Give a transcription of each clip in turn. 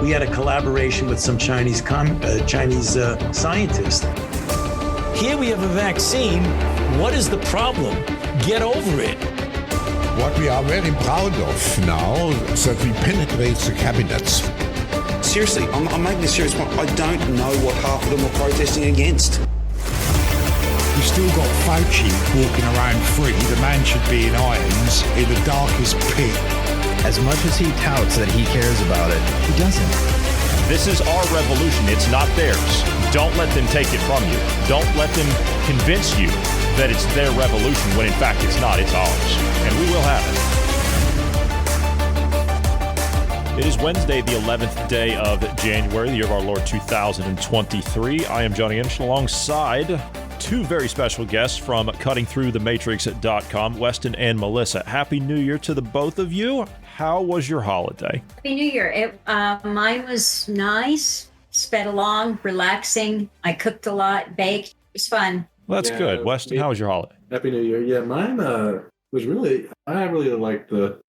We had a collaboration with some Chinese scientists. Here we have a vaccine. What is the problem? Get over it. What we are very proud of now is that we penetrate the cabinets. Seriously, I'm making a serious point. I don't know what half of them are protesting against. We still got Fauci walking around free. The man should be in irons in the darkest pit. As much as he touts that he cares about it, he doesn't. This is our revolution. It's not theirs. Don't let them take it from you. Don't let them convince you that it's their revolution when in fact it's not. It's ours. And we will have it. It is Wednesday, the 11th day of January, the year of our Lord 2023. I am Johnny Anderson alongside two very special guests from cuttingthroughthematrix.com, Weston and Melissa. Happy New Year to the both of you. How was your holiday? Happy New Year. Mine was nice, sped along, relaxing. I cooked a lot, baked. It was fun. Well, that's good. Weston, how was your holiday? Happy New Year. Yeah, mine was really, I really liked the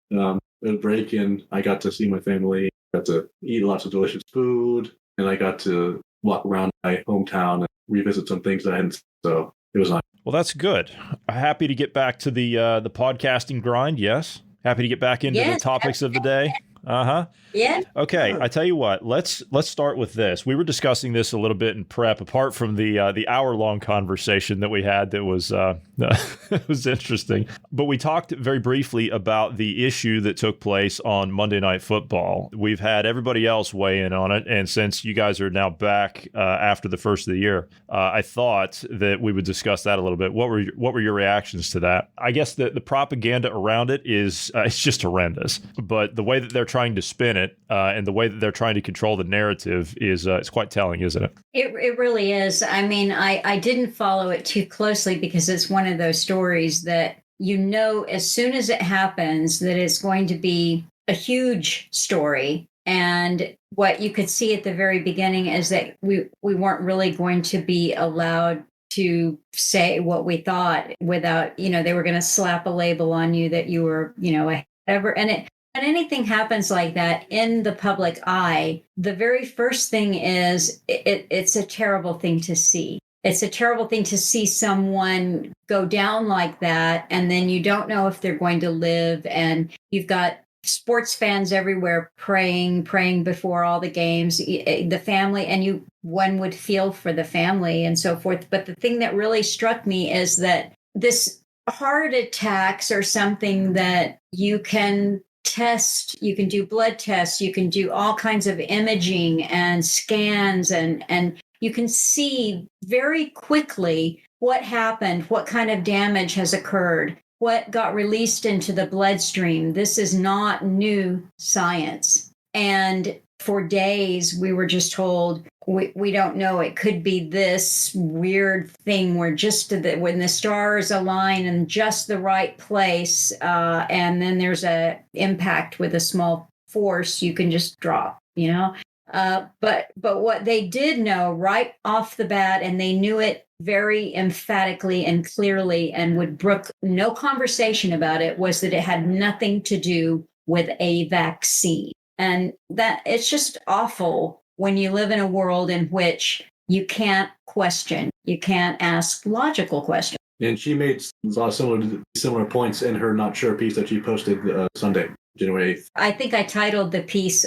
break in. I got to see my family, got to eat lots of delicious food, and I got to walk around my hometown and revisit some things that I hadn't. So it was nice. Well, that's good. Happy to get back to the podcasting grind. Yes. Happy to get back into the topics of the day. Yeah. Okay, I tell you what. Let's start with this. We were discussing this a little bit in prep. Apart from the hour-long conversation that we had, that was it was interesting. But we talked very briefly about the issue that took place on Monday Night Football. We've had everybody else weigh in on it, and since you guys are now back after the first of the year, I thought that we would discuss that a little bit. What were your reactions to that? I guess the propaganda around it is it's just horrendous. But the way that they're trying to spin it and the way that they're trying to control the narrative is it's quite telling, isn't it? It really is. I mean, I didn't follow it too closely because it's one of those stories that, you know, as soon as it happens, that it's going to be a huge story. And what you could see at the very beginning is that we weren't really going to be allowed to say what we thought without, they were going to slap a label on you that you were, whatever. And when anything happens like that in the public eye, the very first thing is it's a terrible thing to see. It's a terrible thing to see someone go down like that, and then you don't know if they're going to live, and you've got sports fans everywhere praying before all the games, the family, and one would feel for the family and so forth. But the thing that really struck me is that this heart attacks are something that you can test, you can do blood tests, you can do all kinds of imaging and scans, and you can see very quickly what happened, what kind of damage has occurred, what got released into the bloodstream. This is not new science. And for days, we were just told, we don't know. It could be this weird thing where when the stars align in just the right place, and then there's a impact with a small force, you can just drop, But what they did know right off the bat, and they knew it very emphatically and clearly, and would brook no conversation about it, was that it had nothing to do with a vaccine. And that it's just awful when you live in a world in which you can't question, you can't ask logical questions. And she made a lot of similar points in her Not Sure piece that she posted Sunday, January 8th. I think I titled the piece,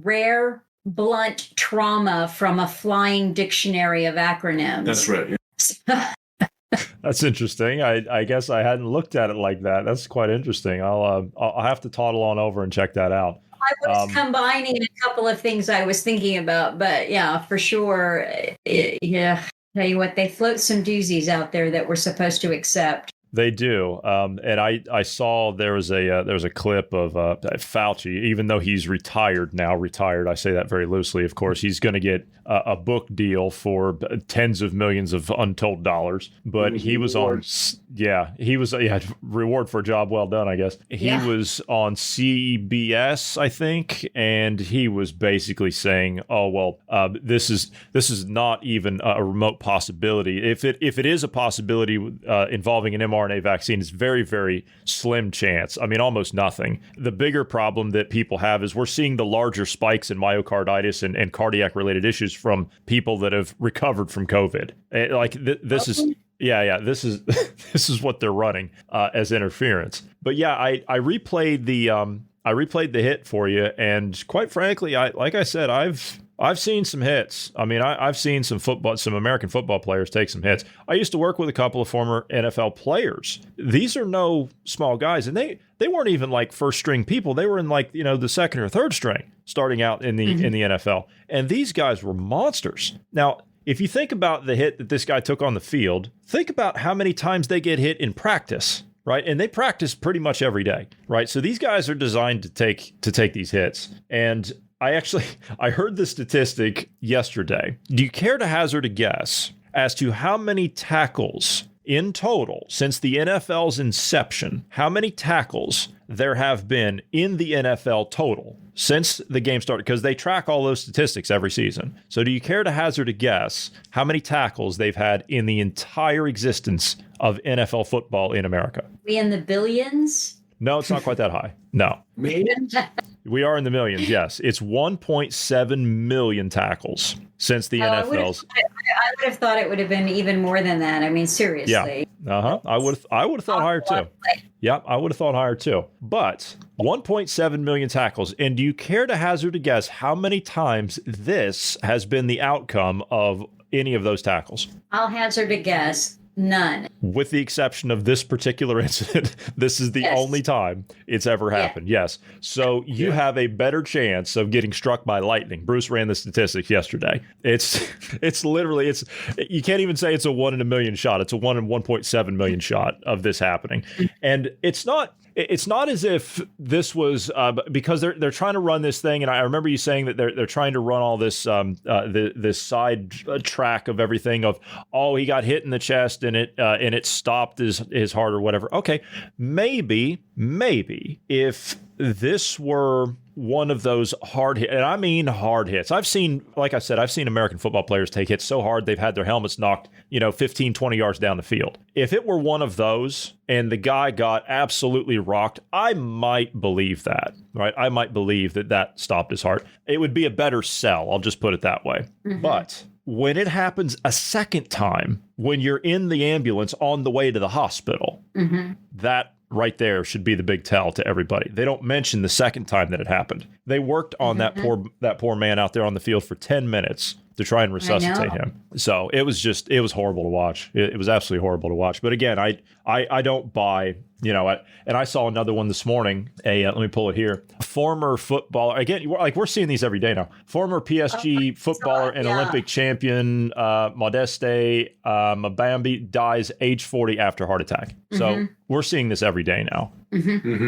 Rare Blunt Trauma from a Flying Dictionary of Acronyms. That's right. Yeah. That's interesting. I guess I hadn't looked at it like that. That's quite interesting. I'll have to toddle on over and check that out. I was combining a couple of things I was thinking about, but yeah, for sure. Tell you what, they float some doozies out there that we're supposed to accept. They do, and I saw there was a clip of Fauci, even though he's retired now. Retired, I say that very loosely. Of course, he's going to get a book deal for tens of millions of untold dollars. But he was on, reward for a job well done, I guess. He was on CBS, I think, and he was basically saying, "Oh well, this is not even a remote possibility. If it is a possibility involving an mRNA mRNA vaccine is very, very slim chance. I mean, almost nothing. The bigger problem that people have is we're seeing the larger spikes in myocarditis and cardiac-related issues from people that have recovered from COVID. This is... Yeah. This is this is what they're running as interference. But yeah, I replayed the hit for you, and quite frankly, like I said, I've seen some hits. I mean, I've seen some American football players take some hits. I used to work with a couple of former NFL players. These are no small guys, and they weren't even like first string people. They were in like, the second or third string starting out in the NFL, and these guys were monsters. Now, if you think about the hit that this guy took on the field, think about how many times they get hit in practice, right? And they practice pretty much every day, right? So these guys are designed to take these hits. And I heard the statistic yesterday. Do you care to hazard a guess as to how many tackles in total since the NFL's inception, how many tackles there have been in the NFL total since the game started? Because they track all those statistics every season. So do you care to hazard a guess how many tackles they've had in the entire existence of NFL football in America? We in the billions? No, it's not quite that high. No. Millions? We are in the millions, yes. It's 1.7 million tackles since the NFL's. I would have thought it would have been even more than that. I mean, seriously. Yeah. Uh-huh. I would have thought higher too. Yeah, I would have thought higher too. But 1.7 million tackles. And do you care to hazard a guess how many times this has been the outcome of any of those tackles? I'll hazard a guess. None. With the exception of this particular incident, this is the only time it's ever happened. Yes. So you have a better chance of getting struck by lightning. Bruce ran the statistics yesterday. It's literally, you can't even say it's a 1 in a million shot. It's a 1 in 1.7 million shot of this happening. And it's not as if this was because they're trying to run this thing, and I remember you saying that they're trying to run all this this side track of everything of he got hit in the chest and it stopped his heart or whatever. Okay, maybe if this were one of those hard hits, and I mean hard hits. Like I said, I've seen American football players take hits so hard they've had their helmets knocked 15, 20 yards down the field. If it were one of those and the guy got absolutely rocked, I might believe that, right? I might believe that stopped his heart. It would be a better sell. I'll just put it that way. Mm-hmm. But when it happens a second time, when you're in the ambulance on the way to the hospital, that right there should be the big tell to everybody. They don't mention the second time that it happened. They worked on that poor man out there on the field for 10 minutes to try and resuscitate him. So it was horrible to watch. It was absolutely horrible to watch. But again, I don't buy, and I saw another one this morning. Let me pull it here. Former footballer, again, we're seeing these every day now. Former PSG footballer and Olympic champion, Modeste Mabambi, dies age 40 after heart attack. So we're seeing this every day now.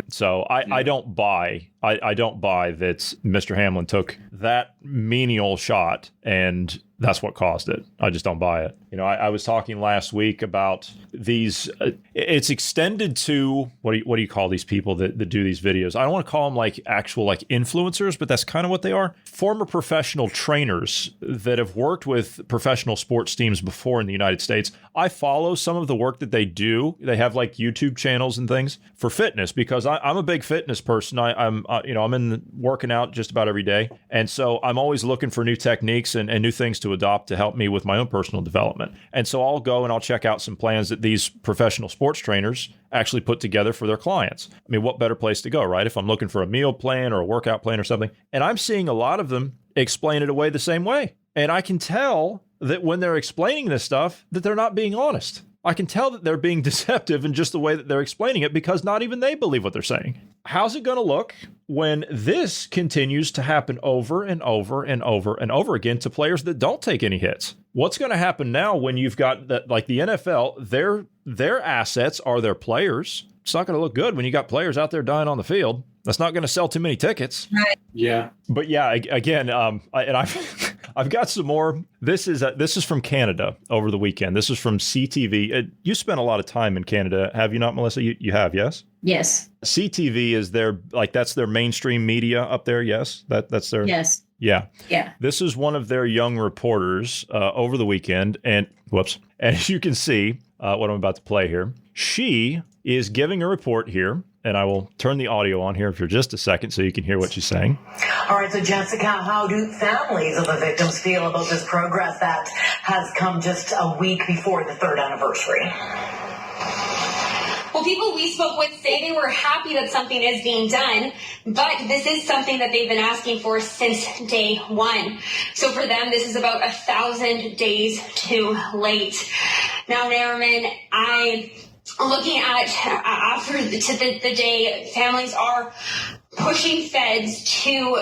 So I don't buy that Mr. Hamlin took that menial shot and that's what caused it. I just don't buy it. I was talking last week about these. It's extended to what do you call these people that do these videos? I don't want to call them like actual like influencers, but that's kind of what they are. Former professional trainers that have worked with professional sports teams before in the United States. I follow some of the work that they do. They have like YouTube channels and things for fitness because I'm a big fitness person. I'm in working out just about every day, and so I'm always looking for new techniques and new things to adopt to help me with my own personal development. And so I'll go and I'll check out some plans that these professional sports trainers actually put together for their clients. I mean, what better place to go, right? If I'm looking for a meal plan or a workout plan or something, and I'm seeing a lot of them explain it away the same way. And I can tell that when they're explaining this stuff, that they're not being honest. I can tell that they're being deceptive in just the way that they're explaining it because not even they believe what they're saying. How's it going to look when this continues to happen over and over and over and over again to players that don't take any hits? What's going to happen now when you've got that, like the NFL, their assets are their players. It's not going to look good when you got players out there dying on the field. That's not going to sell too many tickets. Right. Yeah. But yeah, again, I've got some more. This is from Canada over the weekend. This is from CTV. You spent a lot of time in Canada, have you not, Melissa? You have, yes? Yes. CTV is that's their mainstream media up there. Yes, that's their. Yes. Yeah. Yeah. This is one of their young reporters over the weekend. And as you can see, what I'm about to play here, she is giving a report here. And I will turn the audio on here for just a second so you can hear what she's saying. All right, so Jessica, how do families of the victims feel about this progress that has come just a week before the third anniversary? Well, people we spoke with say they were happy that something is being done, but this is something that they've been asking for since day one. So for them, this is about 1,000 days too late. Now, Nariman, looking at after the day, families are pushing the feds to.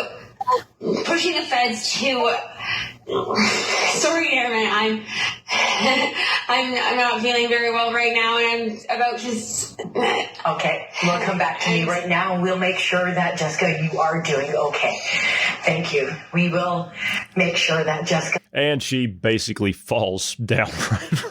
Sorry, Airman, I'm not feeling very well right now, and I'm about to. Okay, we'll come back to me right now, and we'll make sure that Jessica, you are doing okay. Thank you. We will make sure that Jessica. And she basically falls down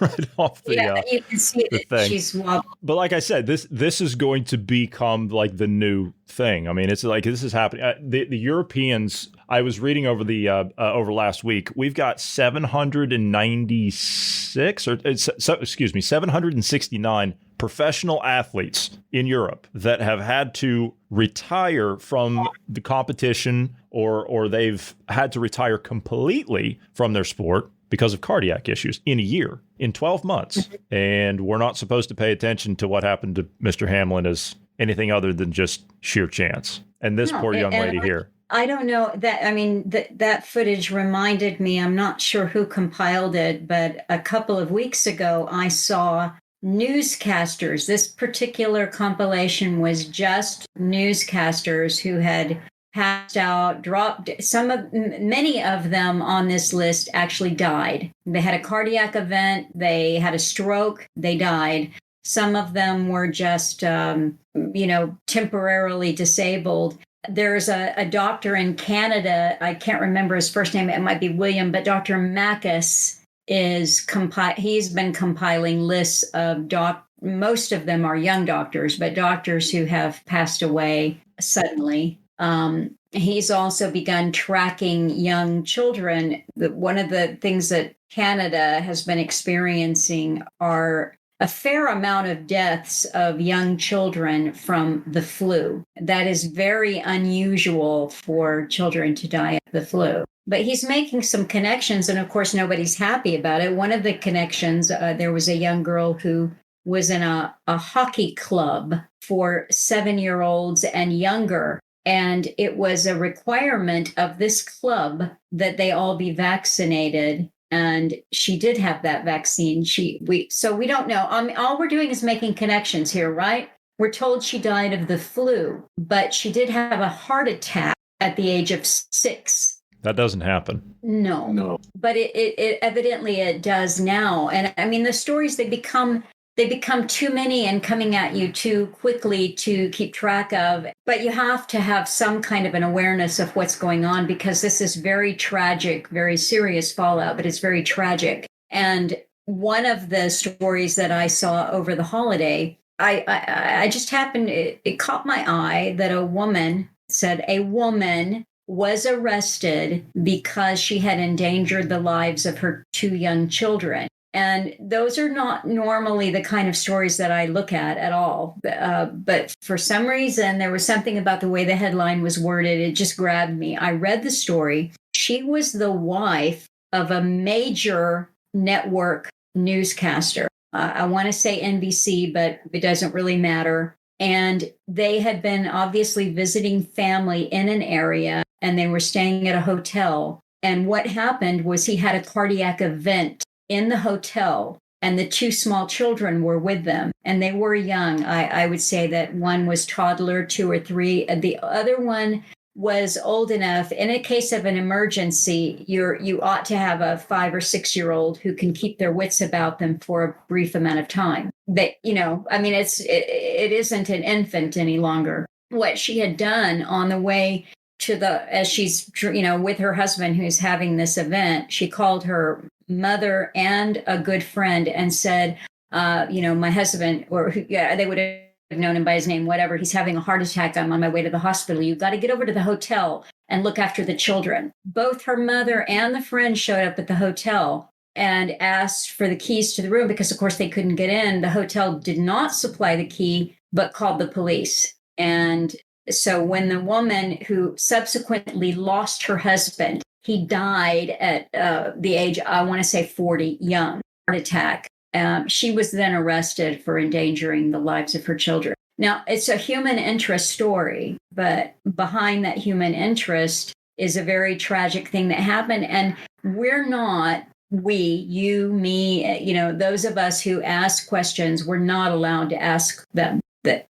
right off the you can see the that thing. she's wobbling. But like I said, this is going to become like the new thing. I mean, it's like this is happening. The Europeans. I was reading over the over last week. We've got 769 professional athletes in Europe that have had to retire from the competition, or they've had to retire completely from their sport because of cardiac issues in a year, in 12 months. And we're not supposed to pay attention to what happened to Mr. Hamlin as anything other than just sheer chance. And this poor young lady here. I don't know that. I mean, that footage reminded me, I'm not sure who compiled it, but a couple of weeks ago, I saw newscasters. This particular compilation was just newscasters who had passed out, dropped. Many of them on this list actually died. They had a cardiac event. They had a stroke. They died. Some of them were just, temporarily disabled. There's a doctor in Canada, I can't remember his first name, it might be William, but Dr. Macus he's been compiling lists of most of them are young doctors, but doctors who have passed away suddenly. He's also begun tracking young children. One of the things that Canada has been experiencing are a fair amount of deaths of young children from the flu. That is very unusual for children to die of the flu. But he's making some connections, and of course, nobody's happy about it. One of the connections, there was a young girl who was in a hockey club for 7-year-olds and younger. And it was a requirement of this club that they all be vaccinated. And she did have that vaccine. So we don't know. All we're doing is making connections here, right? We're told she died of the flu, but she did have a heart attack at the age of 6. That doesn't happen. No. But it evidently it does now. And I mean, the stories, they become too many and coming at you too quickly to keep track of. But you have to have some kind of an awareness of what's going on, because this is very tragic, very serious fallout, but it's very tragic. And one of the stories that I saw over the holiday, I just happened, it caught my eye that a woman said a woman was arrested because she had endangered the lives of her 2 young children. And those are not normally the kind of stories that I look at all. But for some reason, there was something about the way the headline was worded. It just grabbed me. I read the story. She was the wife of a major network newscaster. I want to say NBC, but it doesn't really matter. And they had been obviously visiting family in an area, and they were staying at a hotel. And what happened was he had a cardiac event in the hotel, and the 2 small children were with them, and they were young. I would say that one was toddler, 2 or 3. The other one was old enough. In a case of an emergency, you ought to have a 5 or 6-year-old who can keep their wits about them for a brief amount of time. But it isn't an infant any longer. What she had done on the way as she's with her husband who's having this event, she called her mother and a good friend and said, my husband, they would have known him by his name, whatever, he's having a heart attack. I'm on my way to the hospital. You've got to get over to the hotel and look after the children. Both her mother and the friend showed up at the hotel and asked for the keys to the room because, of course, they couldn't get in. The hotel did not supply the key, but called the police. And so when the woman who subsequently lost her husband, he died at the age, I want to say 40, young, heart attack. She was then arrested for endangering the lives of her children. Now, it's a human interest story, but behind that human interest is a very tragic thing that happened. And you, me, those of us who ask questions, we're not allowed to ask them. That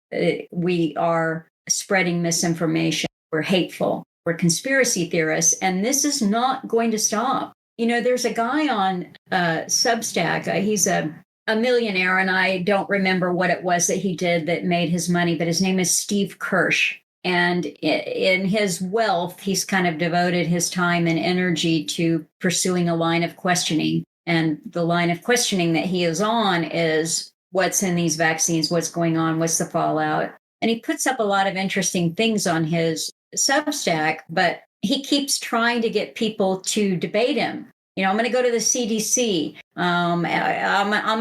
we are spreading misinformation, we're hateful, we're conspiracy theorists, and this is not going to stop. There's a guy on Substack, he's a millionaire, and I don't remember what it was that he did that made his money, but his name is Steve Kirsch. And in his wealth, he's kind of devoted his time and energy to pursuing a line of questioning. And the line of questioning that he is on is what's in these vaccines, what's going on, what's the fallout. And he puts up a lot of interesting things on his Substack, but he keeps trying to get people to debate him. I'm going to go to the CDC. I'm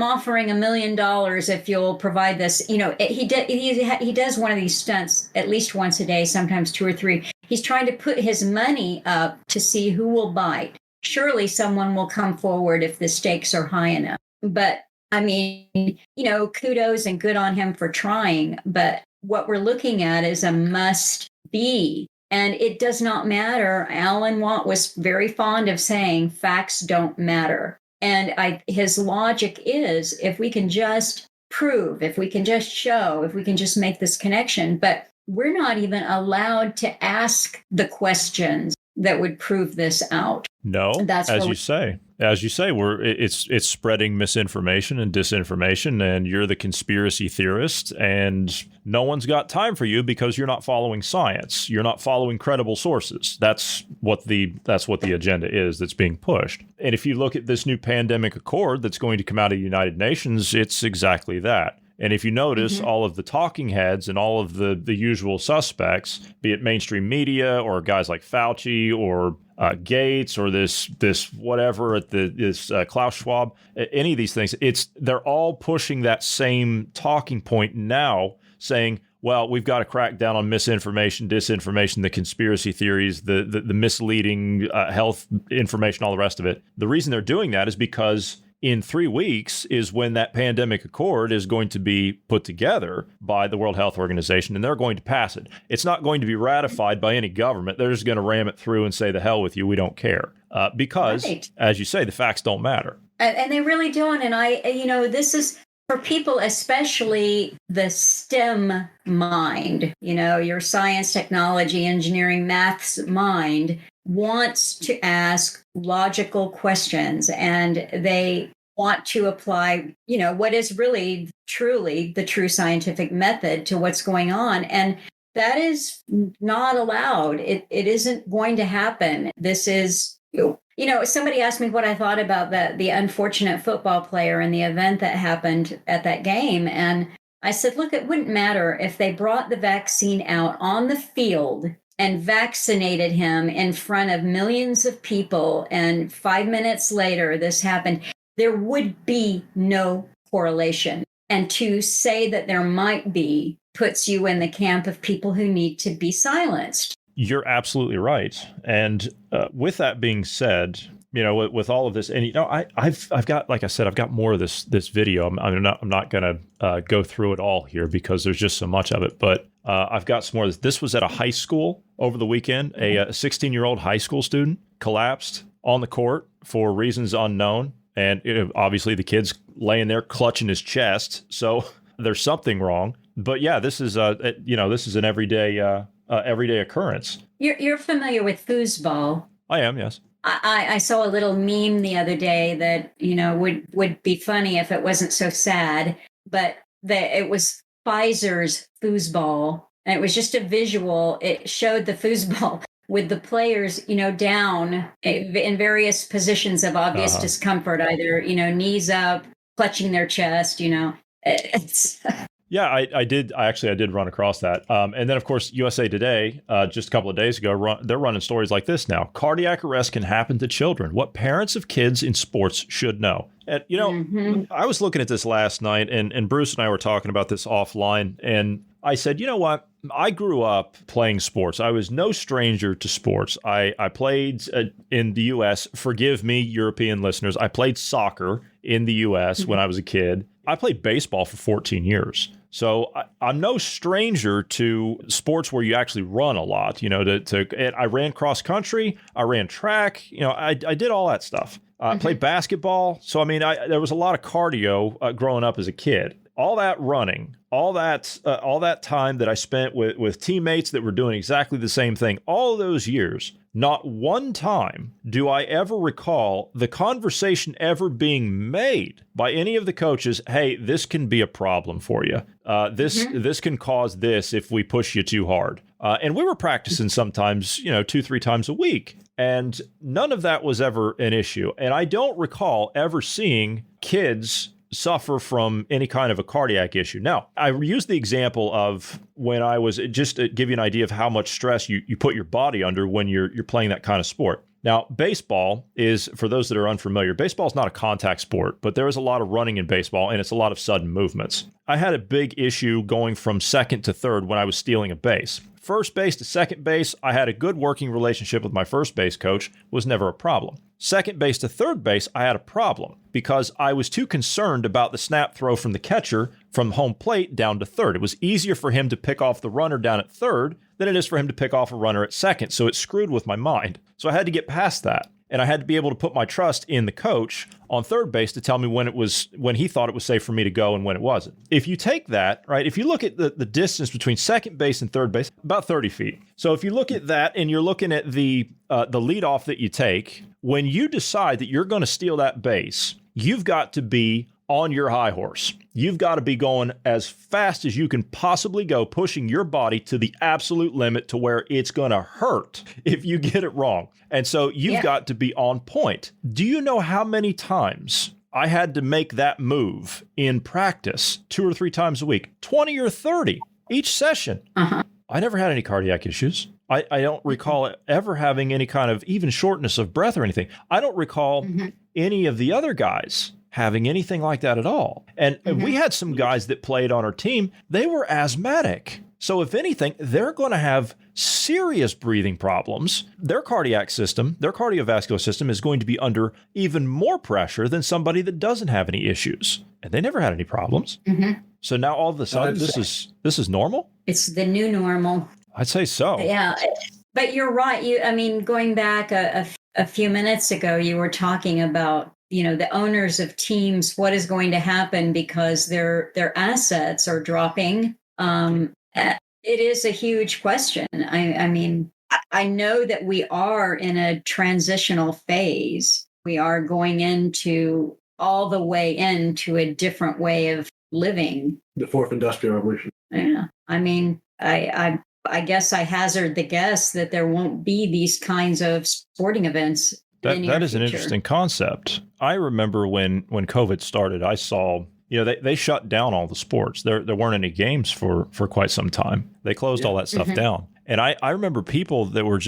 offering $1 million if you'll provide this. He does one of these stunts at least once a day, sometimes 2 or 3. He's trying to put his money up to see who will bite. Surely someone will come forward if the stakes are high enough. But kudos and good on him for trying. But what we're looking at is a must be. And it does not matter. Alan Watt was very fond of saying facts don't matter. And his logic is if we can just prove, if we can just show, if we can just make this connection, but we're not even allowed to ask the questions that would prove this out. No, as you say, it's spreading misinformation and disinformation, and you're the conspiracy theorist, and no one's got time for you because you're not following science. You're not following credible sources. That's what the agenda is that's being pushed. And if you look at this new pandemic accord that's going to come out of the United Nations, it's exactly that. And if you notice, all of the talking heads and all of the usual suspects, be it mainstream media or guys like Fauci or Gates or this whatever at this Klaus Schwab, any of these things, they're all pushing that same talking point now, saying, well, we've got to crack down on misinformation, disinformation, the conspiracy theories, the misleading health information, all the rest of it. The reason they're doing that is because in 3 weeks is when that pandemic accord is going to be put together by the World Health Organization, and they're going to pass it. It's not going to be ratified by any government. They're just going to ram it through and say, the hell with you, we don't care. Because, as you say, the facts don't matter. And they really don't. And this is for people, especially the STEM mind, your science, technology, engineering, maths mind, wants to ask logical questions, and they want to apply, what is really truly the true scientific method to what's going on. And that is not allowed. It isn't going to happen. This is, somebody asked me what I thought about the unfortunate football player and the event that happened at that game. And I said, look, it wouldn't matter if they brought the vaccine out on the field and vaccinated him in front of millions of people, and 5 minutes later this happened. There would be no correlation. And to say that there might be puts you in the camp of people who need to be silenced. You're absolutely right. And with that being said, with all of this, and I've got, like I said, I've got more of this video. I'm not going to go through it all here because there's just so much of it. But I've got some more. This was at a high school over the weekend. A 16-year-old high school student collapsed on the court for reasons unknown, and obviously the kid's laying there clutching his chest. So there's something wrong. But yeah, this is an everyday occurrence. You're familiar with foosball? I am, yes. I saw a little meme the other day that, would be funny if it wasn't so sad, but it was Pfizer's foosball, and it was just a visual. It showed the foosball with the players, down in various positions of obvious discomfort, either, knees up, clutching their chest, It's Yeah, I did. I did run across that. And then, of course, USA Today, just a couple of days ago, they're running stories like this now. Cardiac arrest can happen to children. What parents of kids in sports should know. And, I was looking at this last night, and Bruce and I were talking about this offline. And I said, you know what? I grew up playing sports. I was no stranger to sports. I played in the U.S. Forgive me, European listeners. I played soccer in the U.S. when I was a kid. I played baseball for 14 years. So I'm no stranger to sports where you actually run a lot. I ran cross country. I ran track. I did all that stuff. I played basketball. So, I mean, there was a lot of cardio growing up as a kid. All that running, all that time that I spent with teammates that were doing exactly the same thing, all those years, not one time do I ever recall the conversation ever being made by any of the coaches, hey, this can be a problem for you. This can cause this if we push you too hard. And we were practicing sometimes, 2-3 times a week. And none of that was ever an issue. And I don't recall ever seeing kids suffer from any kind of a cardiac issue. Now, I use the example of when I was, just to give you an idea of how much stress you put your body under when you're playing that kind of sport. Now, baseball is, for those that are unfamiliar, baseball is not a contact sport, but there is a lot of running in baseball, and it's a lot of sudden movements. I had a big issue going from second to third when I was stealing a base. First base to second base, I had a good working relationship with my first base coach, was never a problem. Second base to third base, I had a problem because I was too concerned about the snap throw from the catcher from home plate down to third. It was easier for him to pick off the runner down at third than it is for him to pick off a runner at second. So it screwed with my mind. So I had to get past that. And I had to be able to put my trust in the coach on third base to tell me when he thought it was safe for me to go and when it wasn't. If you take that, right, if you look at the distance between second base and third base, about 30 feet. So if you look at that and you're looking at the leadoff that you take, when you decide that you're going to steal that base, you've got to be on your high horse. You've got to be going as fast as you can possibly go, pushing your body to the absolute limit to where it's going to hurt if you get it wrong. And so you've got to be on point. Do you know how many times I had to make that move in practice 2 or 3 times a week, 20 or 30 each session? I never had any cardiac issues. I don't recall ever having any kind of even shortness of breath or anything. I don't recall any of the other guys having anything like that at all. And we had some guys that played on our team. They were asthmatic. So if anything, they're going to have serious breathing problems. Their cardiac system, their cardiovascular system is going to be under even more pressure than somebody that doesn't have any issues. And they never had any problems. So now all of a sudden, this is normal? It's the new normal. I'd say so. Yeah. But you're right. Going back a few minutes ago, you were talking about, the owners of teams, what is going to happen because their assets are dropping. It is a huge question. I mean, I know that we are in a transitional phase. We are going all the way into a different way of living. The fourth industrial revolution. Yeah. I mean, I guess I hazard the guess that there won't be these kinds of sporting events. That is an interesting concept. I remember when COVID started, I saw, they shut down all the sports. There weren't any games for quite some time. They closed all that stuff down. And I remember people that were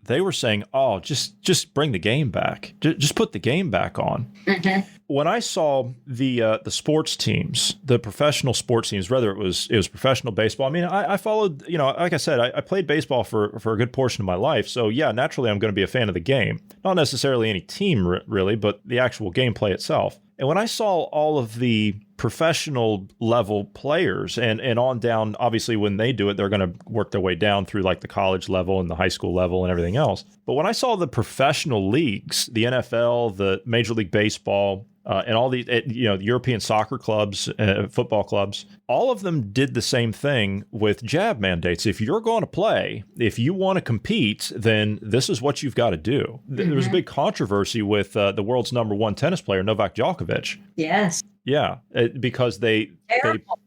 they were saying, oh, just bring the game back. Just put the game back on. When I saw the sports teams, the professional sports teams, whether it was professional baseball, I mean, I followed, like I said, I played baseball for a good portion of my life. So yeah, naturally, I'm going to be a fan of the game. Not necessarily any team really, but the actual gameplay itself. And when I saw all of the professional level players and on down, obviously when they do it, they're going to work their way down through like the college level and the high school level and everything else. But when I saw the professional leagues, the NFL, the Major League Baseball, and all the European soccer clubs, football clubs, all of them did the same thing with jab mandates. If you're going to play, if you want to compete, then this is what you've got to do. There was a big controversy with the world's #1 tennis player, Novak Djokovic. Yes. Yeah, because it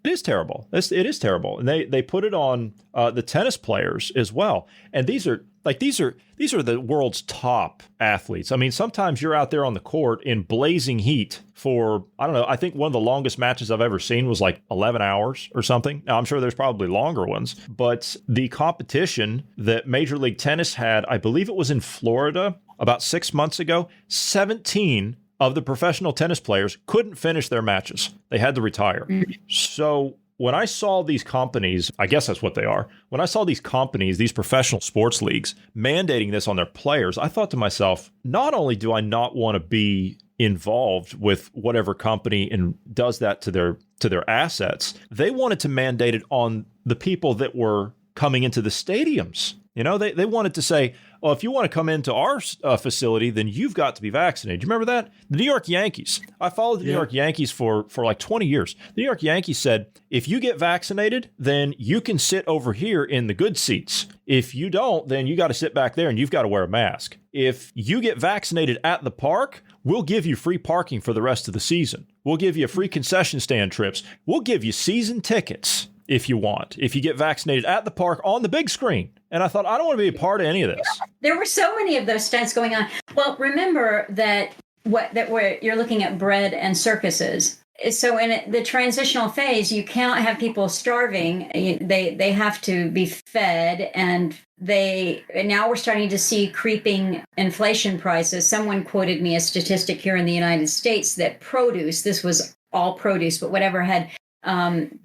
is terrible. It is terrible. And they put it on the tennis players as well. And these are like these are the world's top athletes. I mean, sometimes you're out there on the court in blazing heat for, I don't know, I think one of the longest matches I've ever seen was like 11 hours or something. Now, I'm sure there's probably longer ones, but the competition that Major League Tennis had, I believe it was in Florida about 6 months ago, 17 of the professional tennis players couldn't finish their matches. They had to retire. So when I saw these companies, I guess that's what they are. When I saw these companies, these professional sports leagues mandating this on their players, I thought to myself, not only do I not want to be involved with whatever company and does that to their assets, they wanted to mandate it on the people that were coming into the stadiums. You know, they wanted to say, well, if you want to come into our facility, then you've got to be vaccinated. Do you remember that? The New York Yankees. I followed the New York Yankees for like 20 years. The New York Yankees said, if you get vaccinated, then you can sit over here in the good seats. If you don't, then you got to sit back there and you've got to wear a mask. If you get vaccinated at the park, we'll give you free parking for the rest of the season. We'll give you free concession stand trips. We'll give you season tickets if you want, if you get vaccinated at the park on the big screen. And I thought, I don't want to be a part of any of this. There were so many of those stunts going on. Well, remember that you're looking at bread and circuses. So in the transitional phase, you cannot have people starving. They have to be fed, and now we're starting to see creeping inflation prices. Someone quoted me a statistic here in the United States that produce, this was all produce, but whatever had an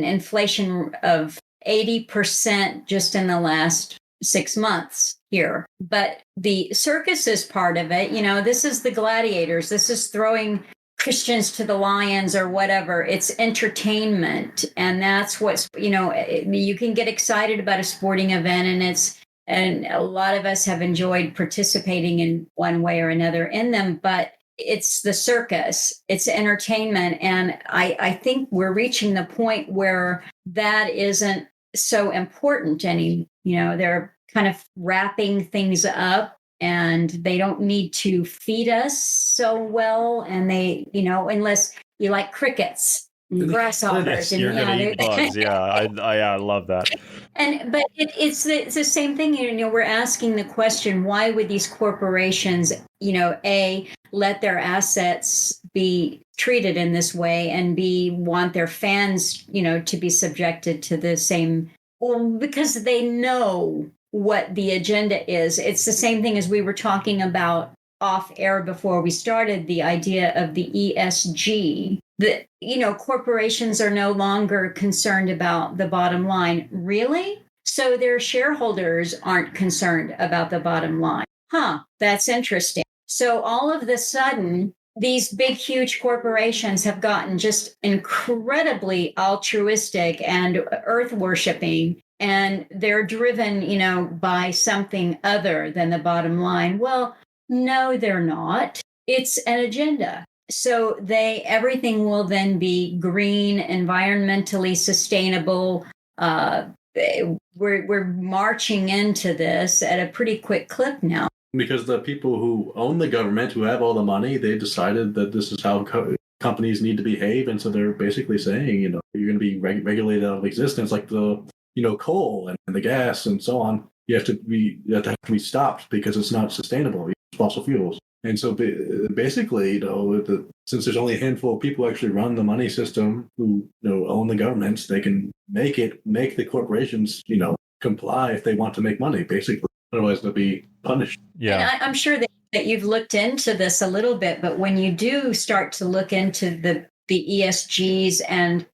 inflation of 80% just in the last 6 months here. But the circuses part of it, this is the gladiators. This is throwing Christians to the lions or whatever. It's entertainment. And that's what's, you can get excited about a sporting event, and a lot of us have enjoyed participating in one way or another in them, but it's the circus, it's entertainment. And I think we're reaching the point where that isn't so important anymore. They're kind of wrapping things up, and they don't need to feed us so well. And they, unless you like crickets and grasshoppers and you're gonna eat bugs. Yeah, I love that. But it's the same thing. We're asking the question: why would these corporations, let their assets be treated in this way, and want their fans, to be subjected to the same? Well, because they know what the agenda is. It's the same thing as we were talking about off air before we started, the idea of the ESG. That, corporations are no longer concerned about the bottom line. Really? So their shareholders aren't concerned about the bottom line. That's interesting. So all of a sudden, these big, huge corporations have gotten just incredibly altruistic and earth worshiping, and they're driven, by something other than the bottom line. Well, no, they're not. It's an agenda. So everything will then be green, environmentally sustainable. We're marching into this at a pretty quick clip now. Because the people who own the government, who have all the money, they decided that this is how companies need to behave. And so they're basically saying, you're going to be regulated out of existence, like the, coal and the gas and so on. You have to be stopped because it's not sustainable, fossil fuels. And so basically, since there's only a handful of people who actually run the money system, who own the governments, they can make the corporations, comply if they want to make money, basically. Otherwise, they'll be punished. Yeah, and I'm sure that you've looked into this a little bit, but when you do start to look into the ESGs and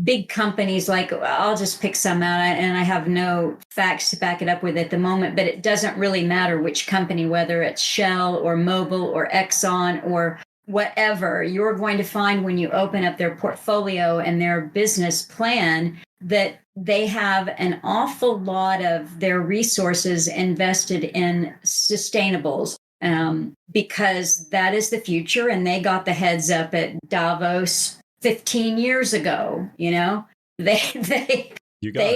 big companies, like, I'll just pick some out, and I have no facts to back it up with at the moment, but it doesn't really matter which company, whether it's Shell or Mobil or Exxon or whatever, you're going to find when you open up their portfolio and their business plan that they have an awful lot of their resources invested in sustainables, because that is the future. And they got the heads up at Davos 15 years ago. They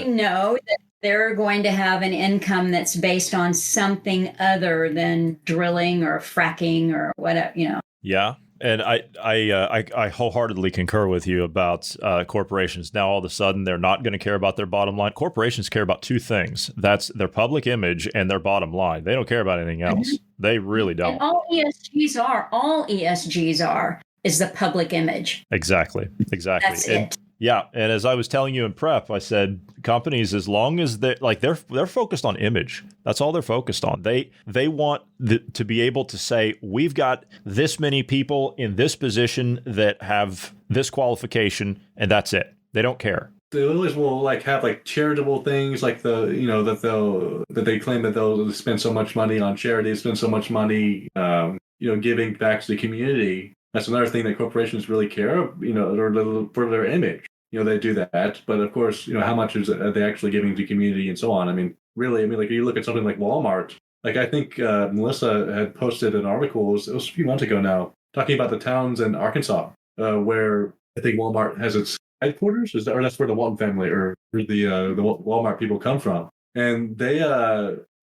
know that they're going to have an income that's based on something other than drilling or fracking or whatever, Yeah. And I wholeheartedly concur with you about corporations. Now, all of a sudden, they're not going to care about their bottom line. Corporations care about two things. That's their public image and their bottom line. They don't care about anything else. They really don't. And all ESGs are, is the public image. Exactly. That's it. Yeah, and as I was telling you in prep, I said companies, as long as they're focused on image, that's all they're focused on. They want to be able to say, we've got this many people in this position that have this qualification, and that's it. They don't care. They always will have charitable things that they claim that they'll spend so much money on charity, spend so much money giving back to the community. That's another thing that corporations really care, for their image. They do that, but of course, how much are they actually giving to the community and so on? I mean, really, like you look at something like Walmart. Like I think Melissa had posted an article. It was a few months ago now, talking about the towns in Arkansas where I think Walmart has its headquarters. That's where the Walton family or the Walmart people come from, and they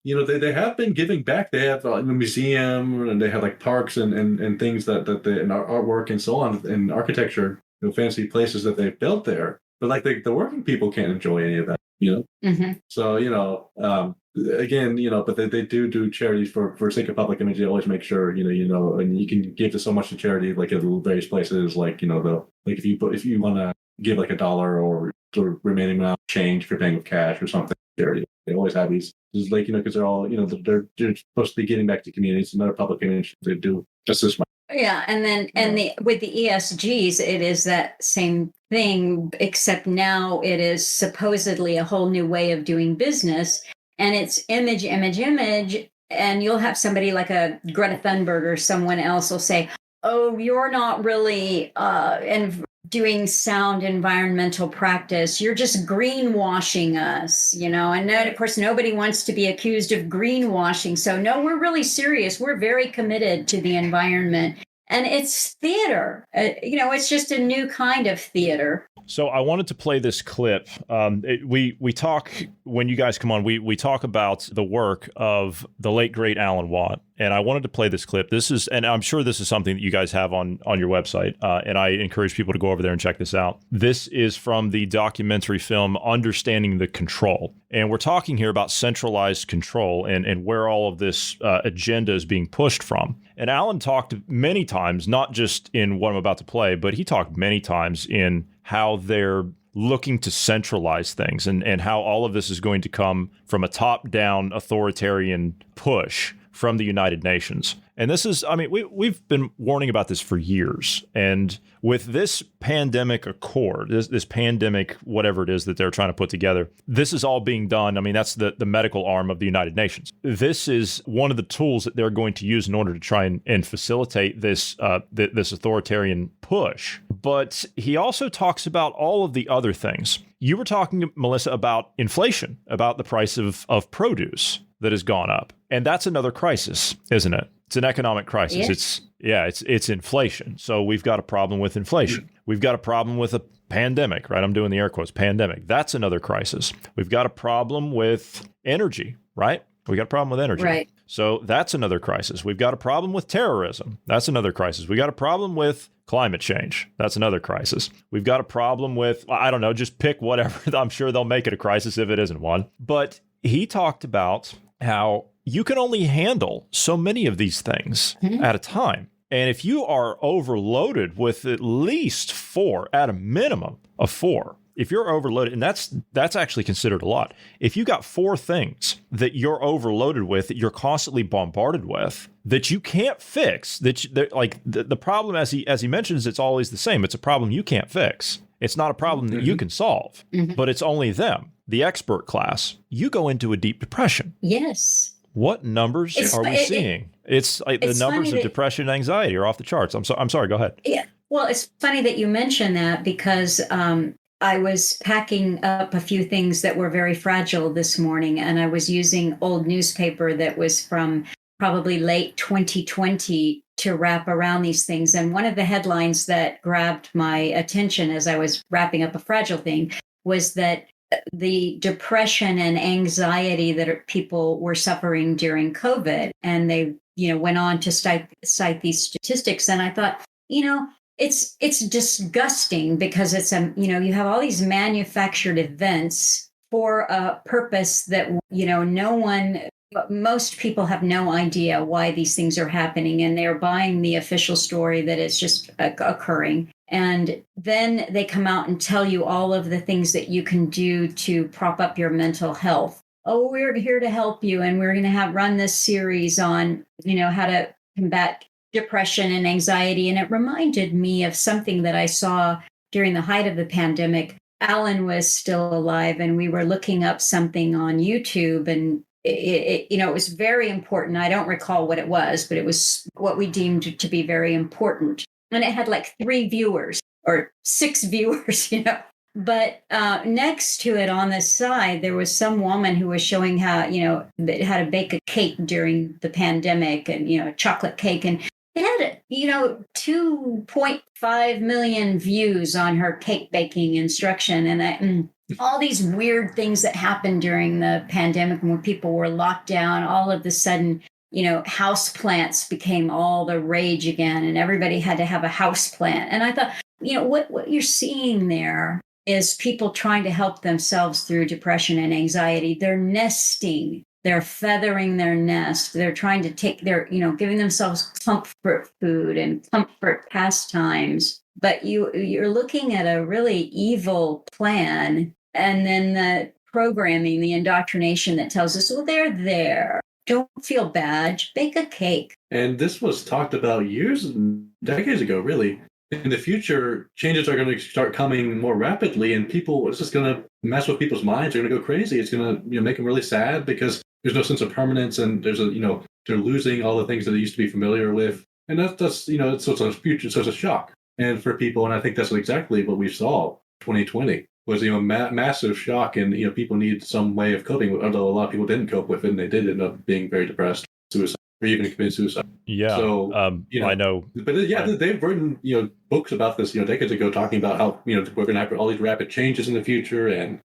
they have been giving back. They have a museum, and they have parks and things that and artwork and so on, and architecture, fancy places that they've built there. But the working people can't enjoy any of that, Mm-hmm. So again, but they do charities for sake of public image. They always make sure and you can give to so much to charity, at various places, if you want to give $1 or remaining amount of change if you're paying with cash or something. Charity. They always have these, because they're all, they're supposed to be getting back to communities. Another public image they do just as much. Yeah, and then with the ESGs, it is that same thing, except now it is supposedly a whole new way of doing business, and it's image, and you'll have somebody like a Greta Thunberg or someone else will say, "Oh, you're not really doing sound environmental practice. You're just greenwashing us, And then, of course, nobody wants to be accused of greenwashing. So, no, we're really serious. We're very committed to the environment. And it's theater. It's just a new kind of theater. So I wanted to play this clip. We talk, when you guys come on, we talk about the work of the late, great Alan Watt. And I wanted to play this clip. And I'm sure this is something that you guys have on your website. And I encourage people to go over there and check this out. This is from the documentary film, Understanding the Control. And we're talking here about centralized control and where all of this agenda is being pushed from. And Alan talked many times, not just in what I'm about to play, but he talked many times in how they're looking to centralize things and how all of this is going to come from a top-down authoritarian push from the United Nations. And this is, we've been warning about this for years. And with this pandemic accord, this pandemic, whatever it is that they're trying to put together, this is all being done. That's the medical arm of the United Nations. This is one of the tools that they're going to use in order to try and facilitate this authoritarian push. But he also talks about all of the other things. You were talking, Melissa, about inflation, about the price of produce that has gone up. And that's another crisis, isn't it? It's an economic crisis. Yeah. It's inflation. So we've got a problem with inflation. We've got a problem with a pandemic, right? I'm doing the air quotes, pandemic. That's another crisis. We've got a problem with energy, right? We got a problem with energy. Right. So that's another crisis. We've got a problem with terrorism. That's another crisis. We got a problem with climate change. That's another crisis. We've got a problem with, I don't know, just pick whatever. I'm sure they'll make it a crisis if it isn't one. But he talked about how you can only handle so many of these things at a time. And if you are overloaded with at least 4, at a minimum of 4, if you're overloaded, and that's actually considered a lot. If you got 4 things that you're overloaded with, that you're constantly bombarded with, that you can't fix, the problem, as he mentions, it's always the same. It's a problem you can't fix. It's not a problem that you can solve, but it's only them, the expert class. You go into a deep depression. Yes. What numbers are we seeing? It's like the numbers of depression and anxiety are off the charts. I'm sorry, go ahead. Yeah. Well, it's funny that you mention that because I was packing up a few things that were very fragile this morning, and I was using old newspaper that was from probably late 2020 to wrap around these things. And one of the headlines that grabbed my attention as I was wrapping up a fragile thing was that the depression and anxiety that people were suffering during COVID. And they, went on to cite these statistics. And I thought, it's disgusting because it's you have all these manufactured events for a purpose that most people have no idea why these things are happening, and they're buying the official story that it's just occurring. And then they come out and tell you all of the things that you can do to prop up your mental health. Oh, we're here to help you, and we're going to run this series on how to combat depression and anxiety. And it reminded me of something that I saw during the height of the pandemic. Alan was still alive, and we were looking up something on YouTube, and it was very important. I don't recall what it was, but it was what we deemed to be very important. And it had like 3 viewers or 6 viewers, But next to it on the side, there was some woman who was showing how, how to bake a cake during the pandemic, and, a chocolate cake. And it had, 2.5 million views on her cake baking instruction. And all these weird things that happened during the pandemic when people were locked down, all of a sudden, house plants became all the rage again, and everybody had to have a house plant. And I thought, what you're seeing there is people trying to help themselves through depression and anxiety. They're nesting, they're feathering their nest. They're trying to take giving themselves comfort food and comfort pastimes. But you're looking at a really evil plan. And then the programming, the indoctrination that tells us, well, they're there. Don't feel bad. Bake a cake. And this was talked about decades ago, really. In the future, changes are going to start coming more rapidly, and it's just going to mess with people's minds. They're going to go crazy. It's going to make them really sad because there's no sense of permanence, and they're losing all the things that they used to be familiar with. And that's it's a future, so it's a shock. And for people, and I think that's exactly what we saw 2020 was massive shock, and people need some way of coping. Although a lot of people didn't cope with it, and they did end up being very depressed, suicide, or even commit suicide. Yeah. So I know. But they've written books about this decades ago, talking about how we're going to have all these rapid changes in the future, and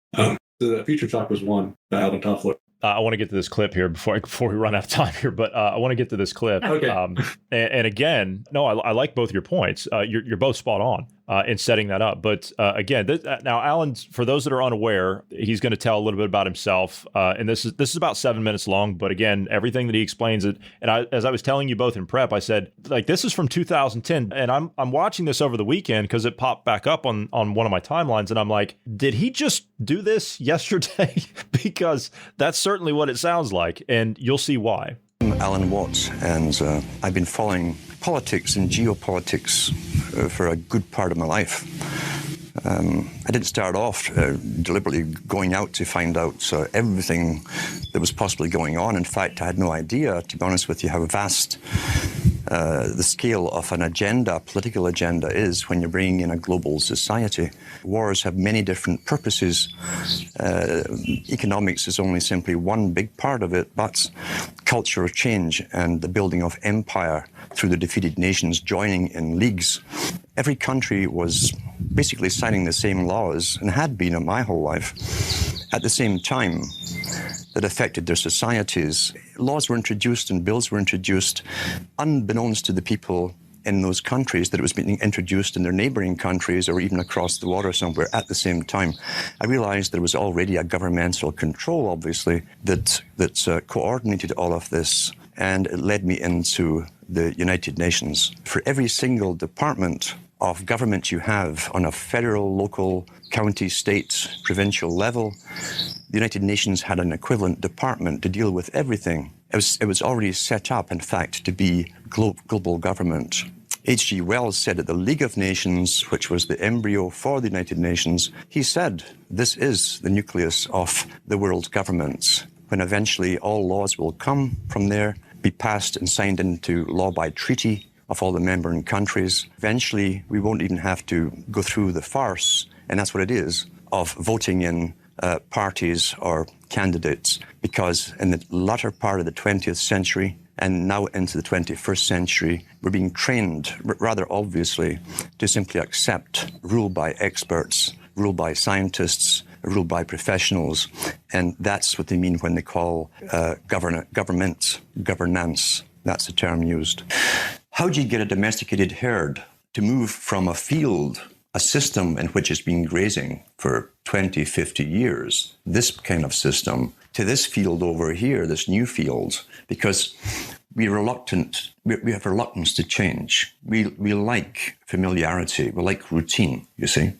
the future shock was one by Alvin Toffler. I want to get to this clip here before we run out of time here, but I want to get to this clip. Okay. And again, no, I like both your points. You're both spot on in setting that up. But again, now Alan, for those that are unaware, he's going to tell a little bit about himself. And this is about 7 minutes long. But again, everything that he explains it. And as I was telling you both in prep, I said, this is from 2010, and I'm watching this over the weekend because it popped back up on one of my timelines, and I'm like, did he just do this yesterday? Because that's certainly what it sounds like, and you'll see why. I'm Alan Watts, and I've been following politics and geopolitics for a good part of my life. I didn't start off deliberately going out to find out everything that was possibly going on. In fact, I had no idea, to be honest with you, how vast the scale of an agenda, political agenda, is when you're bringing in a global society. Wars have many different purposes. Economics is only simply one big part of it, but cultural change and the building of empire through the defeated nations joining in leagues. Every country was basically signing the same laws, and had been in my whole life, at the same time, that affected their societies. Laws were introduced and bills were introduced unbeknownst to the people in those countries that it was being introduced in their neighboring countries or even across the water somewhere at the same time. I realized there was already a governmental control, obviously, that coordinated all of this, and it led me into the United Nations. For every single department of government you have on a federal, local, county, state, provincial level, the United Nations had an equivalent department to deal with everything. It was already set up, in fact, to be global government. H.G. Wells said at the League of Nations, which was the embryo for the United Nations, he said, this is the nucleus of the world governments, when eventually all laws will come from there, be passed and signed into law by treaty of all the member countries. Eventually, we won't even have to go through the farce, and that's what it is, of voting in parties or candidates, because in the latter part of the 20th century and now into the 21st century, we're being trained, rather obviously, to simply accept rule by experts, rule by scientists, rule by professionals, and that's what they mean when they call governance. That's the term used. How do you get a domesticated herd to move from a field, a system in which it's been grazing for 20, 50 years, this kind of system, to this field over here, this new field, because we have reluctance to change. We like familiarity. We like routine, you see.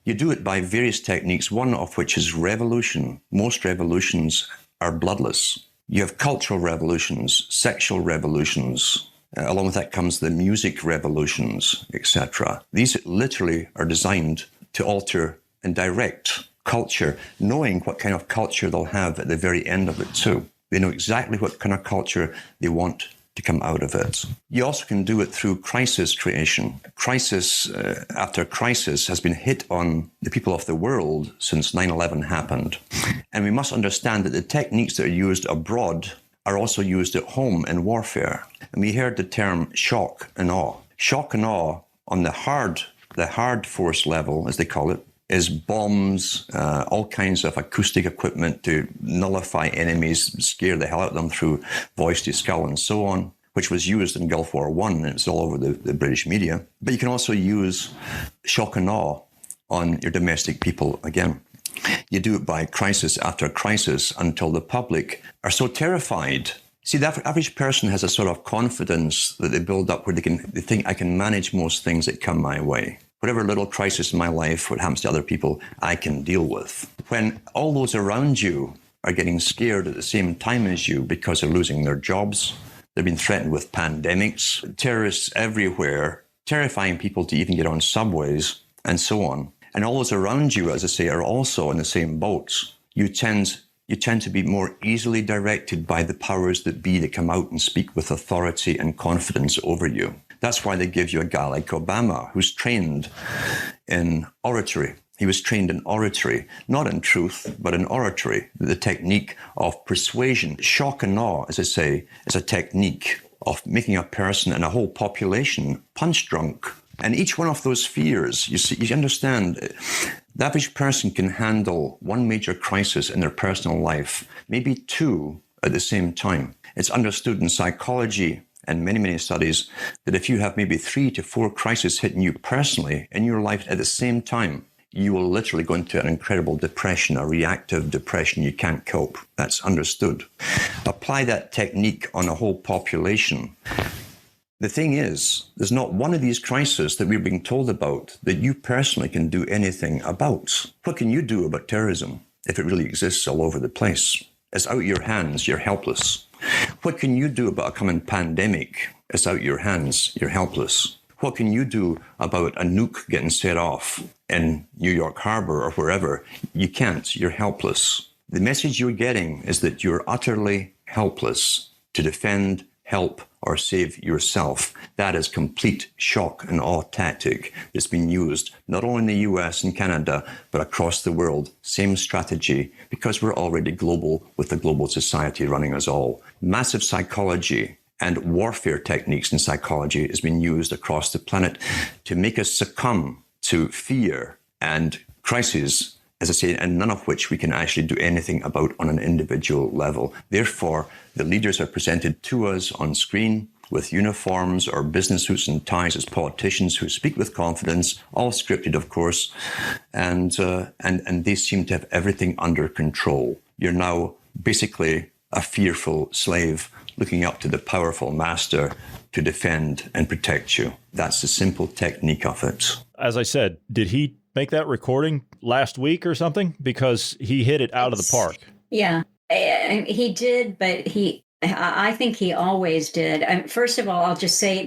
You do it by various techniques, one of which is revolution. Most revolutions are bloodless. You have cultural revolutions, sexual revolutions. Along with that comes the music revolutions, etc. These literally are designed to alter and direct culture, knowing what kind of culture they'll have at the very end of it too. They know exactly what kind of culture they want to come out of it. You also can do it through crisis creation. Crisis after crisis has been hit on the people of the world since 9/11 happened. And we must understand that the techniques that are used abroad are also used at home in warfare. And we heard the term shock and awe. Shock and awe on the hard force level, as they call it, is bombs, all kinds of acoustic equipment to nullify enemies, scare the hell out of them through voice to skull and so on, which was used in Gulf War I, and it's all over the British media. But you can also use shock and awe on your domestic people again. You do it by crisis after crisis until the public are so terrified. See, the average person has a sort of confidence that they build up where they think, I can manage most things that come my way. Whatever little crisis in my life, what happens to other people, I can deal with. When all those around you are getting scared at the same time as you because they're losing their jobs, they've been threatened with pandemics, terrorists everywhere, terrifying people to even get on subways, and so on. And all those around you, as I say, are also in the same boats. You tend to be more easily directed by the powers that be that come out and speak with authority and confidence over you. That's why they give you a guy like Obama, who's trained in oratory. He was trained in oratory, not in truth, but in oratory, the technique of persuasion. Shock and awe, as I say, is a technique of making a person and a whole population punch drunk. And each one of those fears, you understand, the average person can handle one major crisis in their personal life, maybe two at the same time. It's understood in psychology and many, many studies that if you have maybe 3 to 4 crises hitting you personally in your life at the same time, you will literally go into an incredible depression, a reactive depression. You can't cope. That's understood. Apply that technique on a whole population. The thing is, there's not one of these crises that we're being told about that you personally can do anything about. What can you do about terrorism if it really exists all over the place? It's out of your hands. You're helpless. What can you do about a coming pandemic? It's out of your hands. You're helpless. What can you do about a nuke getting set off in New York Harbor or wherever? You can't. You're helpless. The message you're getting is that you're utterly helpless to defend, help, or save yourself. That is complete shock and awe tactic that's been used not only in the US and Canada, but across the world. Same strategy, because we're already global with the global society running us all. Massive psychology and warfare techniques in psychology has been used across the planet to make us succumb to fear and crises, as I say, and none of which we can actually do anything about on an individual level. Therefore, the leaders are presented to us on screen with uniforms or business suits and ties as politicians who speak with confidence, all scripted, of course, and they seem to have everything under control. You're now basically a fearful slave looking up to the powerful master to defend and protect you. That's the simple technique of it. As I said, did he make that recording last week or something? Because he hit it out of the park. Yeah, he did, but I think he always did. First of all, I'll just say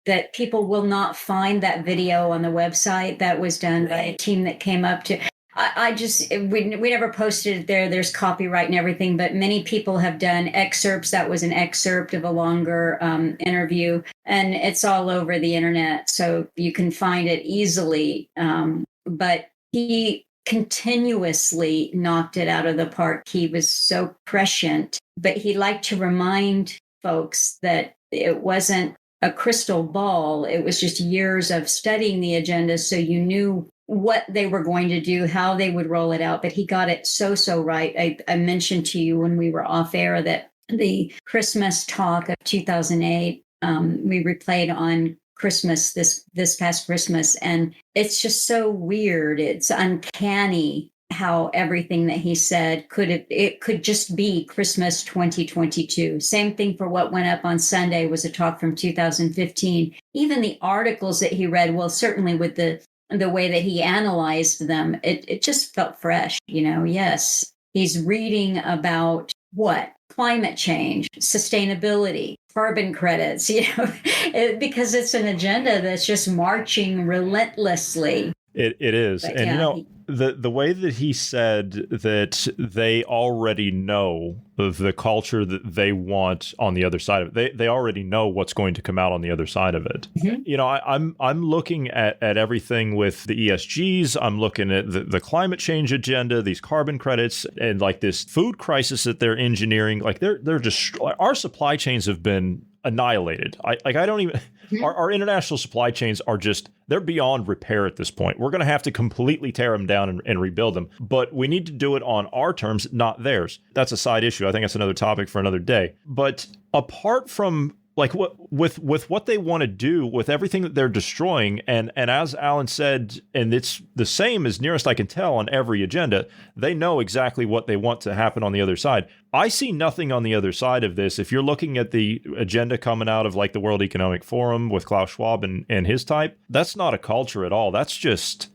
that people will not find that video on the website. That was done by a team that came up to. We never posted it there. There's copyright and everything, but many people have done excerpts. That was an excerpt of a longer interview, and it's all over the internet, so you can find it easily. But he continuously knocked it out of the park. He was so prescient, but he liked to remind folks that it wasn't a crystal ball. It was just years of studying the agenda, so you knew what they were going to do, how they would roll it out. But he got it so right. I mentioned to you when we were off air that the Christmas talk of 2008, we replayed on Christmas this past Christmas, and it's just so weird. It's uncanny how everything that he said it could just be Christmas 2022. Same thing for what went up on Sunday was a talk from 2015. Even the articles that he read, well, certainly with the way that he analyzed them, it just felt fresh. Yes, he's reading about what? Climate change, sustainability, carbon credits, because it's an agenda that's just marching relentlessly. It is. But and, the way that he said that they already know of the culture that they want on the other side of it. They already know what's going to come out on the other side of it. Mm-hmm. I'm looking at everything with the ESGs. I'm looking at the climate change agenda, these carbon credits, and like this food crisis that they're engineering. Like they're just, our supply chains have been annihilated. I don't even, our international supply chains are just, they're beyond repair at this point. We're going to have to completely tear them down and rebuild them, but we need to do it on our terms, not theirs. That's a side issue. I think that's another topic for another day. But apart from like with what they want to do with everything that they're destroying, and as Alan said, and it's the same as nearest I can tell on every agenda, they know exactly what they want to happen on the other side. I see nothing on the other side of this. If you're looking at the agenda coming out of like the World Economic Forum with Klaus Schwab and his type, that's not a culture at all. That's just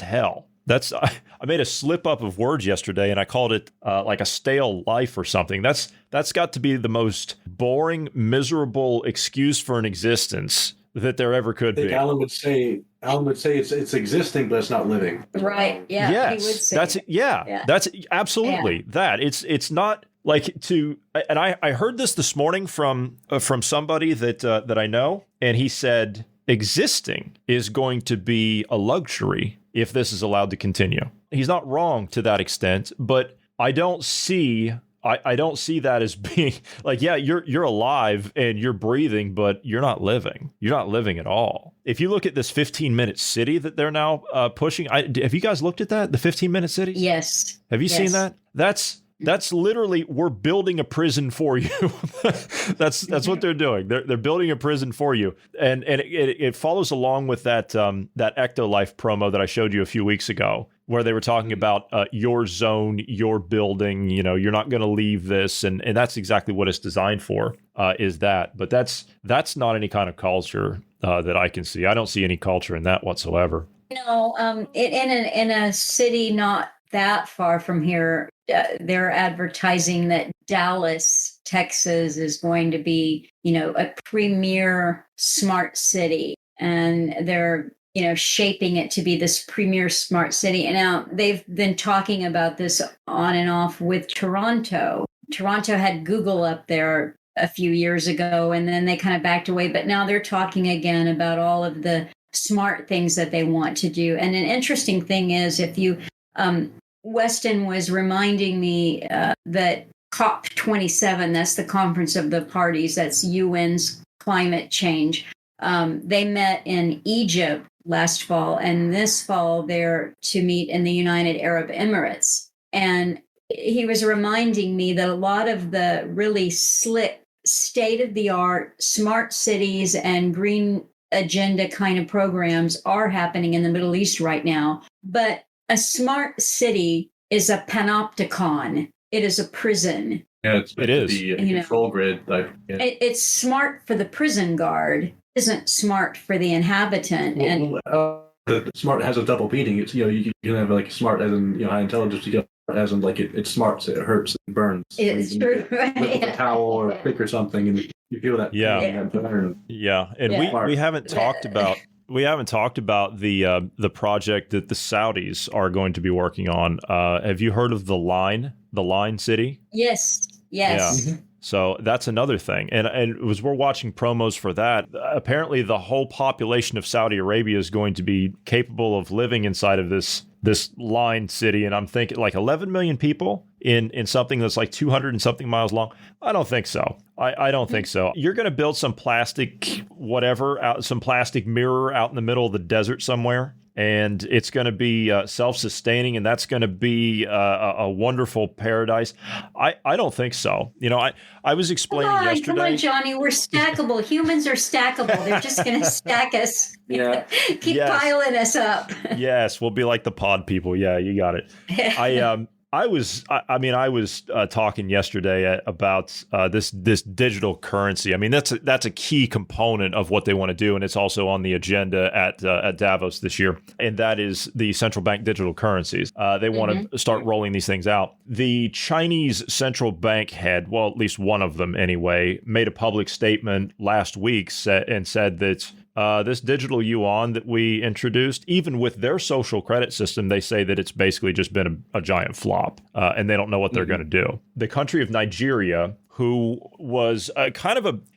hell. I made a slip up of words yesterday and I called it like a stale life or something. That's got to be the most boring, miserable excuse for an existence that there ever could be. Alan would say it's existing, but it's not living. Right. Yeah. Yes. He would say that's absolutely that. It's not like to, and I heard this morning from somebody that I know, and he said existing is going to be a luxury if this is allowed to continue. He's not wrong to that extent, but I don't see that as being like, yeah, you're alive and you're breathing, but you're not living. You're not living at all. If you look at this 15-minute city that they're now pushing, have you guys looked at that? The 15-minute cities? Yes. Have you seen that? That's literally, we're building a prison for you. That's what they're doing. They're building a prison for you, and it follows along with that Ectolife promo that I showed you a few weeks ago, where they were talking about your zone, your building. You're not going to leave this, and that's exactly what it's designed for. Is that? But that's not any kind of culture that I can see. I don't see any culture in that whatsoever. No, in a city not that far from here, they're advertising that Dallas, Texas is going to be, a premier smart city. And they're, shaping it to be this premier smart city. And now they've been talking about this on and off with Toronto. Toronto had Google up there a few years ago, and then they kind of backed away. But now they're talking again about all of the smart things that they want to do. And an interesting thing is, if you, Weston was reminding me that COP27, that's the Conference of the Parties, that's UN's climate change. They met in Egypt last fall, and this fall they're to meet in the United Arab Emirates. And he was reminding me that a lot of the really slick, state-of-the-art, smart cities and green agenda kind of programs are happening in the Middle East right now. But a smart city is a panopticon. It is a prison. Yeah, it is. The control grid. It's smart for the prison guard. Isn't smart for the inhabitant. The smart has a double meaning. It's you can have like smart as in high intelligence. You get as in like it's smart, so it hurts and burns. It's true. With a towel or a pick or something, and you feel that. Yeah. And we haven't talked about. We haven't talked about the project that the Saudis are going to be working on. Have you heard of the Line City? Yes. Yeah. Mm-hmm. So that's another thing. And as we're watching promos for that, apparently the whole population of Saudi Arabia is going to be capable of living inside of this Line City. And I'm thinking like 11 million people in something that's like 200 and something miles long. I don't think so. I don't think so. You're going to build some plastic, some plastic mirror out in the middle of the desert somewhere. and it's going to be self-sustaining, and that's going to be a wonderful paradise. I don't think so. I was explaining yesterday. Come on, Johnny. We're stackable. Humans are stackable. They're just going to stack us. Yeah. Keep piling us up. Yes, we'll be like the pod people. Yeah, you got it. I was talking yesterday about this digital currency. I mean, that's a key component of what they want to do, and it's also on the agenda at Davos this year. And that is the central bank digital currencies. They want to start rolling these things out. The Chinese central bank head, well, at least one of them anyway, made a public statement last week and said that this digital yuan that we introduced, even with their social credit system, they say that it's basically just been a giant flop, and they don't know what they're going to do. The country of Nigeria, who was I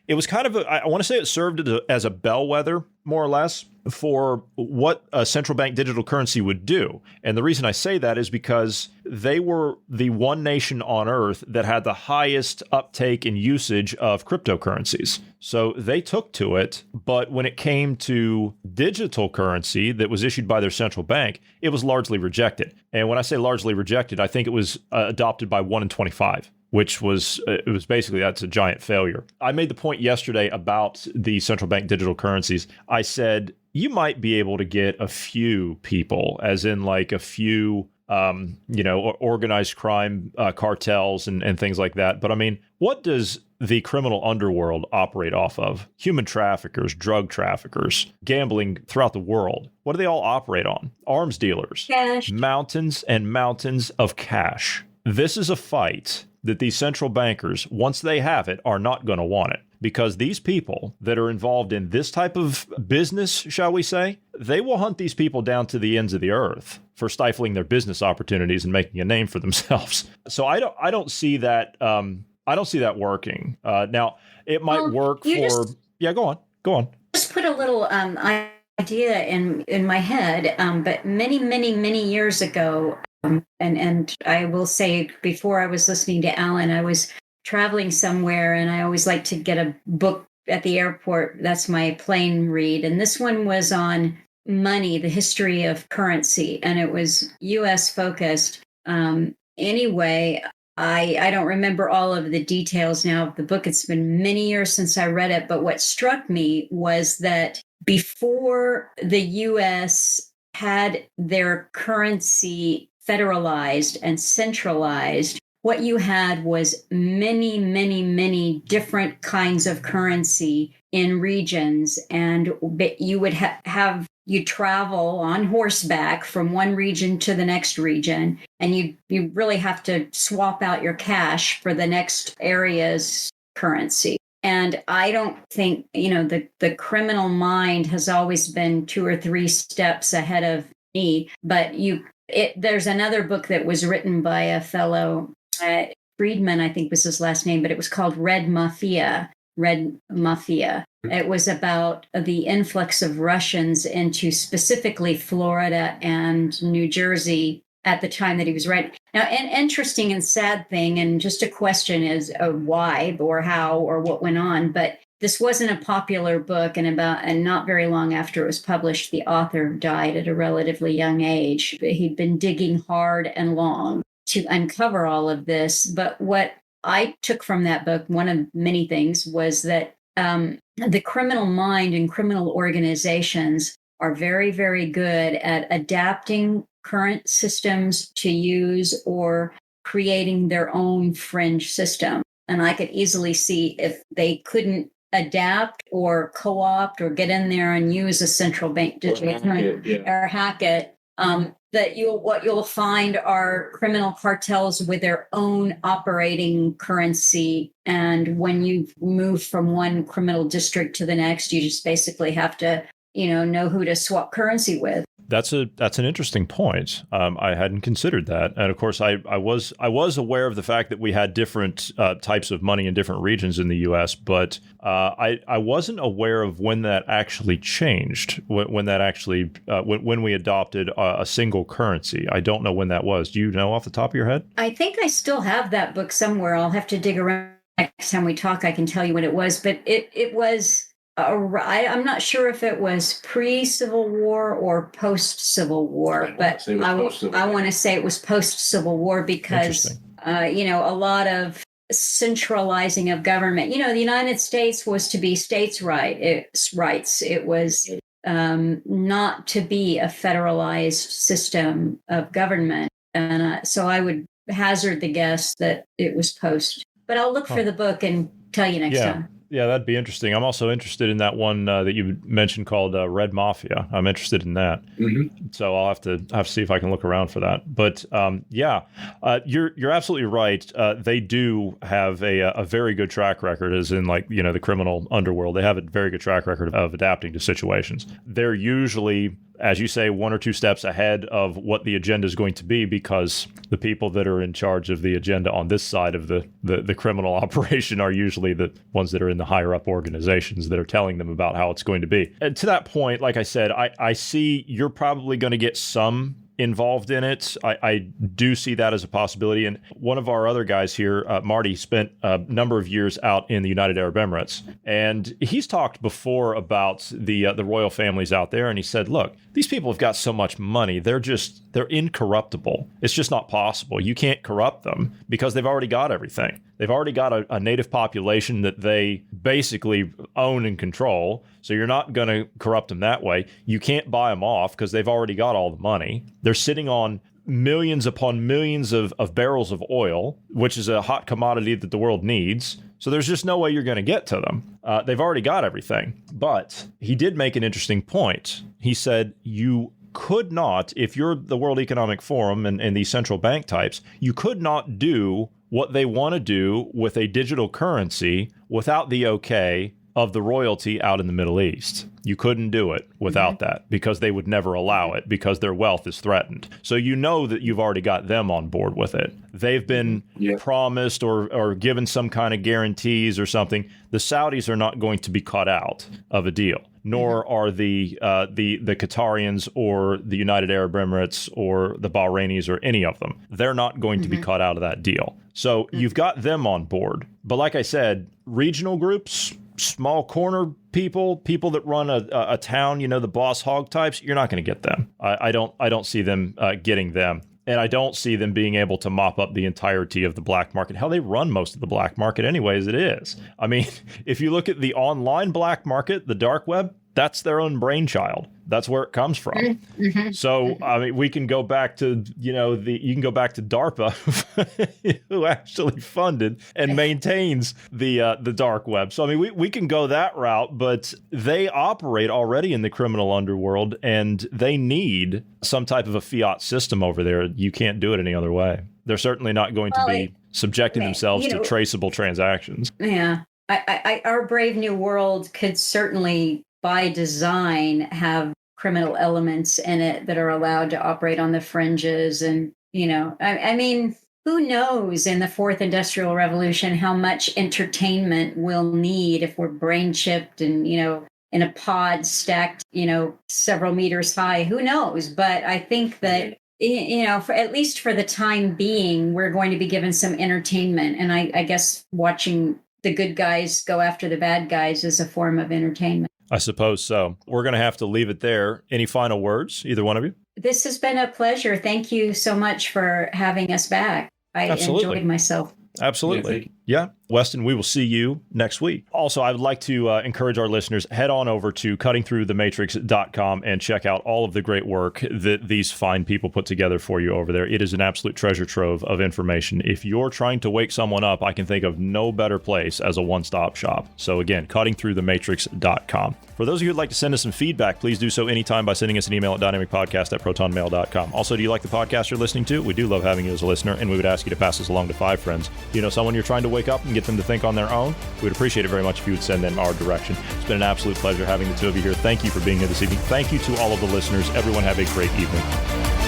want to say it served as a bellwether, more or less, for what a central bank digital currency would do. And the reason I say that is because they were the one nation on earth that had the highest uptake and usage of cryptocurrencies. So they took to it, but when it came to digital currency that was issued by their central bank, it was largely rejected. And when I say largely rejected, I think it was adopted by 1 in 25. Which was basically, that's a giant failure. I made the point yesterday about the central bank digital currencies. I said, you might be able to get a few people, as in like a few, organized crime cartels and things like that. But I mean, what does the criminal underworld operate off of? Human traffickers, drug traffickers, gambling throughout the world. What do they all operate on? Arms dealers. Cash. Mountains and mountains of cash. This is a fight that these central bankers, once they have it, are not going to want it. Because these people that are involved in this type of business, shall we say, they will hunt these people down to the ends of the earth for stifling their business opportunities and making a name for themselves. So I don't see that. I don't see that working. Now it might work for. Yeah, go on. Just put a little idea in my head. But many years ago. And I will say, before I was listening to Alan, I was traveling somewhere, and I always like to get a book at the airport. That's my plane read. And this one was on money, the history of currency, and it was U.S. focused. Anyway, I don't remember all of the details now of the book. It's been many years since I read it. But what struck me was that before the U.S. had their currency federalized and centralized, what you had was many different kinds of currency in regions. And you would you travel on horseback from one region to the next region, and you really have to swap out your cash for the next area's currency. And I don't think, the criminal mind has always been 2 or 3 steps ahead of me, but there's another book that was written by a fellow, Friedman, I think was his last name, but it was called Red Mafia. It was about the influx of Russians into specifically Florida and New Jersey at the time that he was writing. Now, an interesting and sad thing, and just a question is why or how or what went on, but this wasn't a popular book, and not very long after it was published, the author died at a relatively young age. He'd been digging hard and long to uncover all of this. But what I took from that book, one of many things, was that the criminal mind and criminal organizations are very, very good at adapting current systems to use or creating their own fringe system. And I could easily see if they couldn't adapt or co-opt or get in there and use a central bank digital currency or hack it, that what you'll find are criminal cartels with their own operating currency. And when you move from one criminal district to the next, you just basically have to, know who to swap currency with. That's an interesting point. I hadn't considered that, and of course, I was aware of the fact that we had different types of money in different regions in the U.S., but I wasn't aware of when that actually changed. When that actually when we adopted a single currency. I don't know when that was. Do you know off the top of your head? I think I still have that book somewhere. I'll have to dig around. Next time we talk, I can tell you what it was, but it was I'm not sure if it was pre-Civil War or post-Civil War, but I want to say it was post-Civil War because, a lot of centralizing of government. The United States was to be states' rights. It was not to be a federalized system of government. And so I would hazard the guess that it was post. But I'll look for the book and tell you next time. Yeah, that'd be interesting. I'm also interested in that one that you mentioned called Red Mafia. I'm interested in that. Mm-hmm. So I'll have to see if I can look around for that. But you're absolutely right. They do have a very good track record, as in the criminal underworld. They have a very good track record of adapting to situations. They're usually, as you say, one or two steps ahead of what the agenda is going to be, because the people that are in charge of the agenda on this side of the criminal operation are usually the ones that are in the higher up organizations that are telling them about how it's going to be. And to that point, like I said, I see you're probably going to get some involved in it. I do see that as a possibility. And one of our other guys here, Marty, spent a number of years out in the United Arab Emirates. And he's talked before about the royal families out there. And he said, look, these people have got so much money. They're incorruptible. It's just not possible. You can't corrupt them because they've already got everything. They've already got a native population that they basically own and control. So you're not going to corrupt them that way. You can't buy them off because they've already got all the money. They're sitting on millions upon millions of barrels of oil, which is a hot commodity that the world needs. So there's just no way you're going to get to them. They've already got everything. But he did make an interesting point. He said, you could not, if you're the World Economic Forum and these central bank types, you could not do what they want to do with a digital currency without the okay of the royalty out in the Middle East. You couldn't do it without that because they would never allow it because their wealth is threatened. So you know that you've already got them on board with it. They've been promised or given some kind of guarantees or something. The Saudis are not going to be cut out of a deal, nor are the Qatarians or the United Arab Emirates or the Bahrainis or any of them. They're not going to be cut out of that deal. So you've got them on board. But like I said, regional groups, small corner people that run a town, the boss hog types, you're not going to get them. I don't see them getting them. And I don't see them being able to mop up the entirety of the black market. Hell, they run most of the black market anyway, as it is. I mean, if you look at the online black market, the dark web, that's their own brainchild. That's where it comes from. Mm-hmm. So, I mean, we can go back to, you can go back to DARPA, who actually funded and maintains the dark web. So, I mean, we can go that route, but they operate already in the criminal underworld, and they need some type of a fiat system over there. You can't do it any other way. They're certainly not going to be subjecting themselves to traceable transactions. Yeah. Our brave new world could certainly, by design, have criminal elements in it that are allowed to operate on the fringes. And, I mean, who knows in the fourth industrial revolution how much entertainment we'll need if we're brain chipped and, in a pod stacked, several meters high. Who knows? But I think that, at least for the time being, we're going to be given some entertainment. And I guess watching the good guys go after the bad guys is a form of entertainment. I suppose so. We're going to have to leave it there. Any final words, either one of you? This has been a pleasure. Thank you so much for having us back. I enjoyed myself. Absolutely. Yeah. Weston, we will see you next week. Also, I would like to encourage our listeners, head on over to cuttingthroughthematrix.com and check out all of the great work that these fine people put together for you over there. It is an absolute treasure trove of information. If you're trying to wake someone up, I can think of no better place as a one-stop shop. So again, cuttingthroughthematrix.com. For those of you who'd like to send us some feedback, please do so anytime by sending us an email at dynamicpodcast@protonmail.com. Also, do you like the podcast you're listening to? We do love having you as a listener, and we would ask you to pass us along to 5 friends. Someone you're trying to wake up and get them to think on their own? We would appreciate it very much if you would send them our direction. It's been an absolute pleasure having the two of you here. Thank you for being here this evening. Thank you to all of the listeners. Everyone have a great evening.